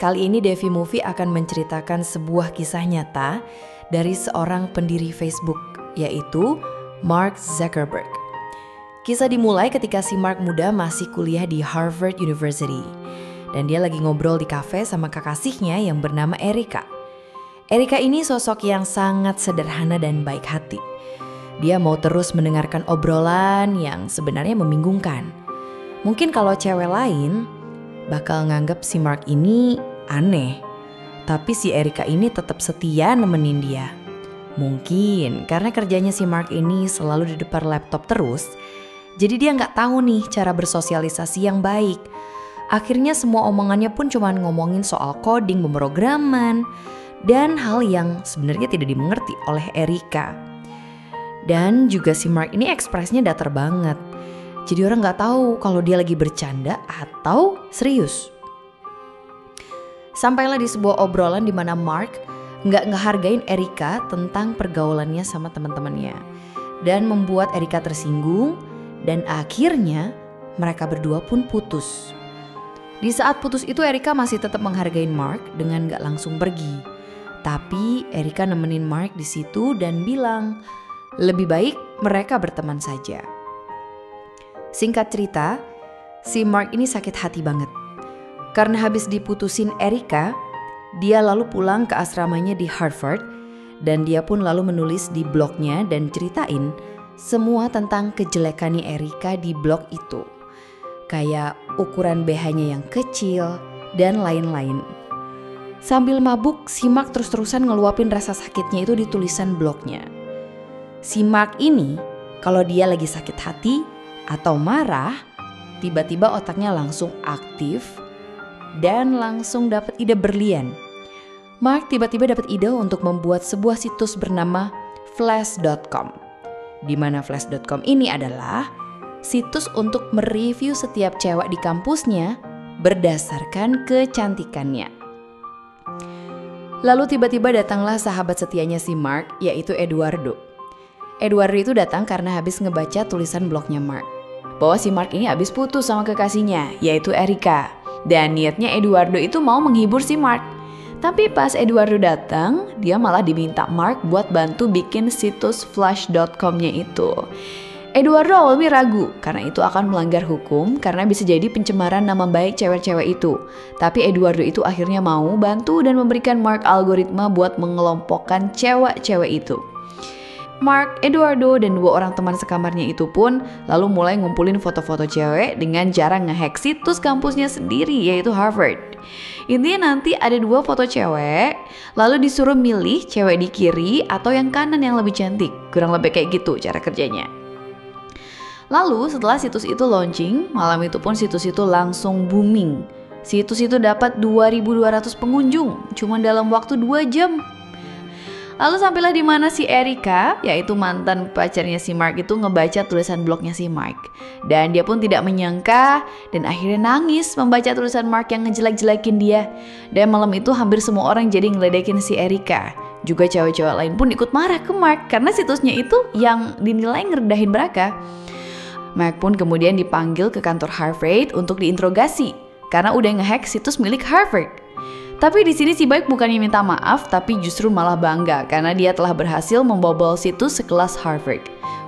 Kali ini Devi Movie akan menceritakan sebuah kisah nyata dari seorang pendiri Facebook, yaitu Mark Zuckerberg. Kisah dimulai ketika si Mark muda masih kuliah di Harvard University. Dan dia lagi ngobrol di kafe sama kekasihnya yang bernama Erica. Erica ini sosok yang sangat sederhana dan baik hati. Dia mau terus mendengarkan obrolan yang sebenarnya membingungkan. Mungkin kalau cewek lain bakal nganggap si Mark ini aneh. Tapi si Erica ini tetap setia nemenin dia. Mungkin karena kerjanya si Mark ini selalu di depan laptop terus, jadi dia nggak tahu nih cara bersosialisasi yang baik. Akhirnya semua omongannya pun cuma ngomongin soal coding, pemrograman, dan hal yang sebenarnya tidak dimengerti oleh Erica. Dan juga si Mark ini ekspresinya datar banget. Jadi orang nggak tahu kalau dia lagi bercanda atau serius. Sampailah di sebuah obrolan di mana Mark nggak ngehargain Erica tentang pergaulannya sama teman-temannya. Dan membuat Erica tersinggung dan akhirnya mereka berdua pun putus. Di saat putus itu Erica masih tetap menghargai Mark dengan gak langsung pergi. Tapi Erica nemenin Mark di situ dan bilang lebih baik mereka berteman saja. Singkat cerita, si Mark ini sakit hati banget. Karena habis diputusin Erica, dia lalu pulang ke asramanya di Harvard dan dia pun lalu menulis di blognya dan ceritain semua tentang kejelekannya Erica di blog itu. Kayak ukuran BH-nya yang kecil, dan lain-lain. Sambil mabuk, si Mark terus-terusan ngeluapin rasa sakitnya itu di tulisan blognya. Si Mark ini, kalau dia lagi sakit hati atau marah, tiba-tiba otaknya langsung aktif dan langsung dapat ide berlian. Mark tiba-tiba dapat ide untuk membuat sebuah situs bernama Flash.com. Di mana Flash.com ini adalah situs untuk mereview setiap cewek di kampusnya berdasarkan kecantikannya. Lalu tiba-tiba datanglah sahabat setianya si Mark, yaitu Eduardo. Eduardo itu datang karena habis ngebaca tulisan blognya Mark, bahwa si Mark ini habis putus sama kekasihnya, yaitu Erica. Dan niatnya Eduardo itu mau menghibur si Mark. Tapi pas Eduardo datang, dia malah diminta Mark buat bantu bikin situs Flash.com-nya itu. Eduardo awalnya ragu karena itu akan melanggar hukum karena bisa jadi pencemaran nama baik cewek-cewek itu. Tapi Eduardo itu akhirnya mau bantu dan memberikan Mark algoritma buat mengelompokkan cewek-cewek itu. Mark, Eduardo, dan 2 orang teman sekamarnya itu pun lalu mulai ngumpulin foto-foto cewek dengan cara ngehack situs kampusnya sendiri, yaitu Harvard. Intinya nanti ada 2 foto cewek, lalu disuruh milih cewek di kiri atau yang kanan yang lebih cantik. Kurang lebih kayak gitu cara kerjanya. Lalu setelah situs itu launching, malam itu pun situs itu langsung booming. Situs itu dapat 2.200 pengunjung cuma dalam waktu 2 jam. Lalu sampailah di mana si Erica, yaitu mantan pacarnya si Mark itu ngebaca tulisan blognya si Mark. Dan dia pun tidak menyangka dan akhirnya nangis membaca tulisan Mark yang ngejelek-jelekin dia. Dan malam itu hampir semua orang jadi ngeledekin si Erica. Juga cewek-cewek lain pun ikut marah ke Mark karena situsnya itu yang dinilai ngerendahin mereka. Mark pun kemudian dipanggil ke kantor Harvard untuk diinterogasi karena udah ngehack situs milik Harvard. Tapi di sini si baik bukannya minta maaf, tapi justru malah bangga karena dia telah berhasil membobol situs sekelas Harvard.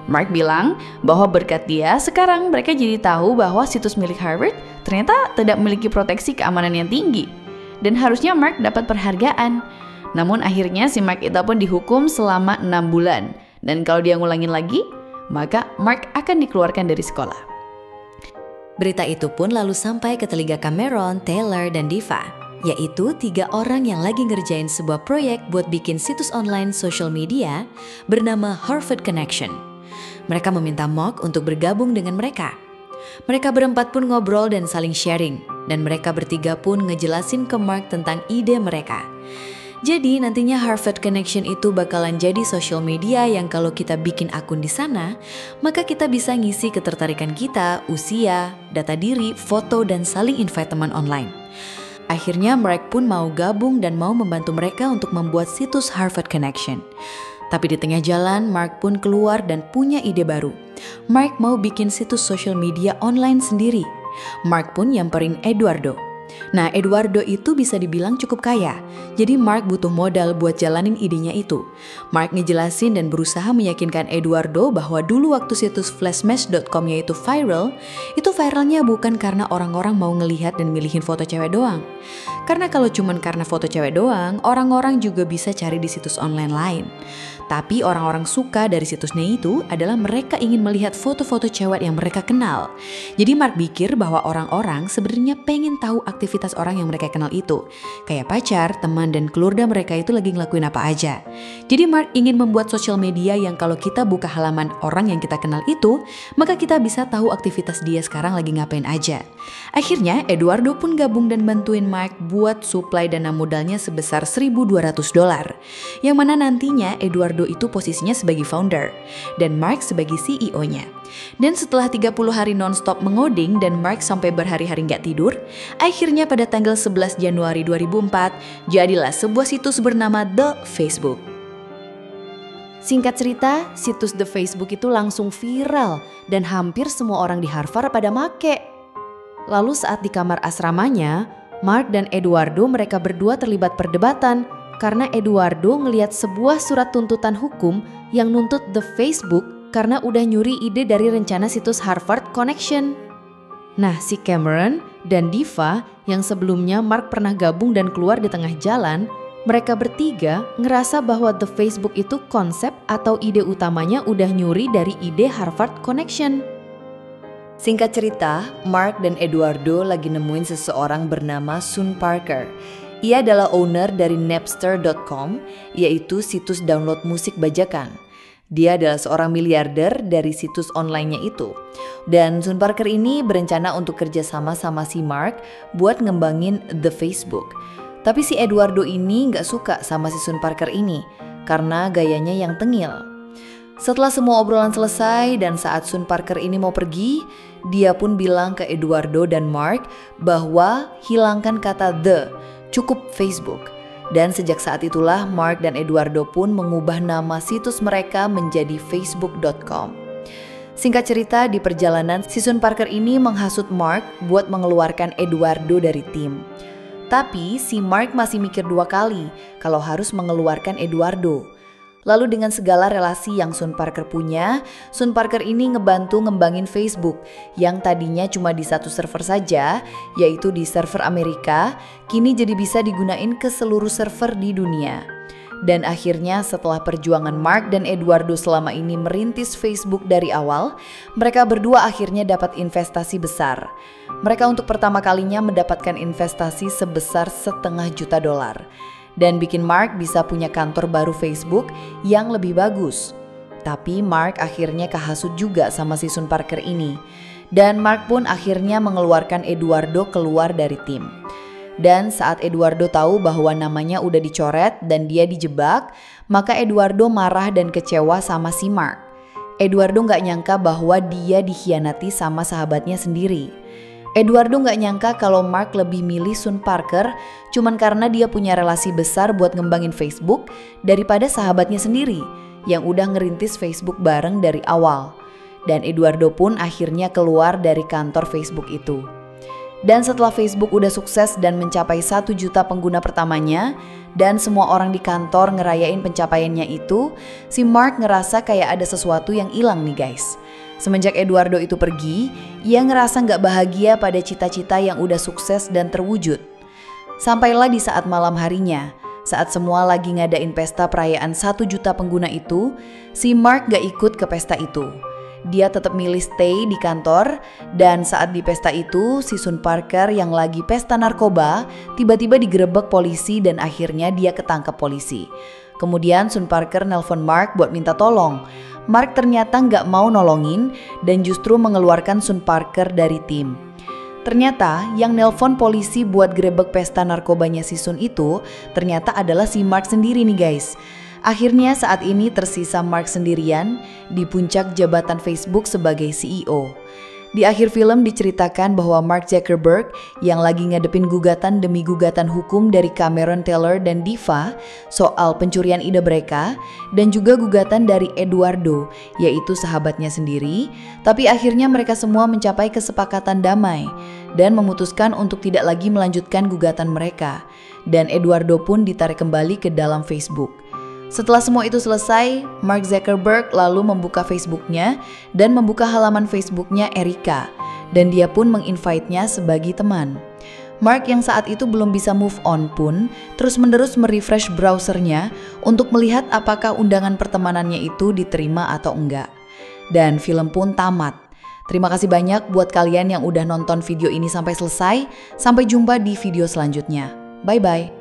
Mark bilang bahwa berkat dia sekarang mereka jadi tahu bahwa situs milik Harvard ternyata tidak memiliki proteksi keamanan yang tinggi. Dan harusnya Mark dapat penghargaan. Namun akhirnya si Mark itu pun dihukum selama 6 bulan. Dan kalau dia ngulangin lagi, maka Mark akan dikeluarkan dari sekolah. Berita itu pun lalu sampai ke telinga Cameron, Taylor, dan Diva, yaitu 3 orang yang lagi ngerjain sebuah proyek buat bikin situs online social media bernama Harvard Connection. Mereka meminta Mark untuk bergabung dengan mereka. Mereka berempat pun ngobrol dan saling sharing, dan mereka bertiga pun ngejelasin ke Mark tentang ide mereka. Jadi nantinya Harvard Connection itu bakalan jadi social media yang kalau kita bikin akun di sana, maka kita bisa ngisi ketertarikan kita, usia, data diri, foto, dan saling invite teman online. Akhirnya Mark pun mau gabung dan mau membantu mereka untuk membuat situs Harvard Connection. Tapi di tengah jalan, Mark pun keluar dan punya ide baru. Mark mau bikin situs social media online sendiri. Mark pun nyamperin Eduardo. Nah, Eduardo itu bisa dibilang cukup kaya. Jadi Mark butuh modal buat jalanin idenya itu. Mark ngejelasin dan berusaha meyakinkan Eduardo bahwa dulu waktu situs flashmesh.com-nya itu viralnya bukan karena orang-orang mau ngelihat dan milihin foto cewek doang. Karena kalau cuman karena foto cewek doang, orang-orang juga bisa cari di situs online lain. Tapi orang-orang suka dari situsnya itu adalah mereka ingin melihat foto-foto cewek yang mereka kenal. Jadi Mark pikir bahwa orang-orang sebenarnya pengen tahu aktivitas orang yang mereka kenal itu. Kayak pacar, teman, dan keluarga mereka itu lagi ngelakuin apa aja. Jadi Mark ingin membuat sosial media yang kalau kita buka halaman orang yang kita kenal itu, maka kita bisa tahu aktivitas dia sekarang lagi ngapain aja. Akhirnya Eduardo pun gabung dan bantuin Mark buat suplai dana modalnya sebesar $1.200. Yang mana nantinya Eduardo itu posisinya sebagai founder dan Mark sebagai CEO-nya. Dan setelah 30 hari non-stop mengoding dan Mark sampai berhari-hari nggak tidur, akhirnya pada tanggal 11 Januari 2004, jadilah sebuah situs bernama The Facebook. Singkat cerita, situs The Facebook itu langsung viral dan hampir semua orang di Harvard pada make. Lalu saat di kamar asramanya, Mark dan Eduardo mereka berdua terlibat perdebatan karena Eduardo ngelihat sebuah surat tuntutan hukum yang nuntut The Facebook karena udah nyuri ide dari rencana situs Harvard Connection. Nah, si Cameron dan Diva yang sebelumnya Mark pernah gabung dan keluar di tengah jalan, mereka bertiga ngerasa bahwa The Facebook itu konsep atau ide utamanya udah nyuri dari ide Harvard Connection. Singkat cerita, Mark dan Eduardo lagi nemuin seseorang bernama Sun Parker. Ia adalah owner dari Napster.com, yaitu situs download musik bajakan. Dia adalah seorang miliarder dari situs online-nya itu. Dan Sun Parker ini berencana untuk kerjasama sama si Mark buat ngembangin The Facebook. Tapi si Eduardo ini gak suka sama si Sun Parker ini karena gayanya yang tengil. Setelah semua obrolan selesai dan saat Sun Parker ini mau pergi, dia pun bilang ke Eduardo dan Mark bahwa hilangkan kata the, cukup Facebook. Dan sejak saat itulah Mark dan Eduardo pun mengubah nama situs mereka menjadi facebook.com. Singkat cerita, di perjalanan si Sun Parker ini menghasut Mark buat mengeluarkan Eduardo dari tim. Tapi si Mark masih mikir 2 kali kalau harus mengeluarkan Eduardo. Lalu dengan segala relasi yang Sun Parker punya, Sun Parker ini ngebantu ngembangin Facebook yang tadinya cuma di satu server saja, yaitu di server Amerika, kini jadi bisa digunain ke seluruh server di dunia. Dan akhirnya setelah perjuangan Mark dan Eduardo selama ini merintis Facebook dari awal, mereka berdua akhirnya dapat investasi besar. Mereka untuk pertama kalinya mendapatkan investasi sebesar $500,000. Dan bikin Mark bisa punya kantor baru Facebook yang lebih bagus. Tapi Mark akhirnya kehasut juga sama si Sun Parker ini. Dan Mark pun akhirnya mengeluarkan Eduardo keluar dari tim. Dan saat Eduardo tahu bahwa namanya udah dicoret dan dia dijebak, maka Eduardo marah dan kecewa sama si Mark. Eduardo gak nyangka bahwa dia dikhianati sama sahabatnya sendiri. Eduardo gak nyangka kalau Mark lebih milih Sun Parker cuman karena dia punya relasi besar buat ngembangin Facebook daripada sahabatnya sendiri yang udah ngerintis Facebook bareng dari awal. Dan Eduardo pun akhirnya keluar dari kantor Facebook itu. Dan setelah Facebook udah sukses dan mencapai 1 juta pengguna pertamanya dan semua orang di kantor ngerayain pencapaiannya itu, si Mark ngerasa kayak ada sesuatu yang hilang nih guys. Semenjak Eduardo itu pergi, ia ngerasa gak bahagia pada cita-cita yang udah sukses dan terwujud. Sampailah di saat malam harinya, saat semua lagi ngadain pesta perayaan 1 juta pengguna itu, si Mark gak ikut ke pesta itu. Dia tetap milih stay di kantor dan saat di pesta itu, si Sun Parker yang lagi pesta narkoba tiba-tiba digerebek polisi dan akhirnya dia ketangkep polisi. Kemudian Sun Parker nelpon Mark buat minta tolong. Mark ternyata nggak mau nolongin dan justru mengeluarkan Sun Parker dari tim. Ternyata yang nelpon polisi buat grebek pesta narkobanya si Sun itu ternyata adalah si Mark sendiri nih guys. Akhirnya saat ini tersisa Mark sendirian di puncak jabatan Facebook sebagai CEO. Di akhir film diceritakan bahwa Mark Zuckerberg yang lagi ngadepin gugatan demi gugatan hukum dari Cameron Taylor dan Diva soal pencurian ide mereka dan juga gugatan dari Eduardo, yaitu sahabatnya sendiri, tapi akhirnya mereka semua mencapai kesepakatan damai dan memutuskan untuk tidak lagi melanjutkan gugatan mereka, dan Eduardo pun ditarik kembali ke dalam Facebook. Setelah semua itu selesai, Mark Zuckerberg lalu membuka Facebooknya dan membuka halaman Facebooknya Erika, dan dia pun menginvite-nya sebagai teman. Mark yang saat itu belum bisa move on pun terus-menerus merefresh browsernya untuk melihat apakah undangan pertemanannya itu diterima atau enggak. Dan film pun tamat. Terima kasih banyak buat kalian yang udah nonton video ini sampai selesai. Sampai jumpa di video selanjutnya. Bye-bye.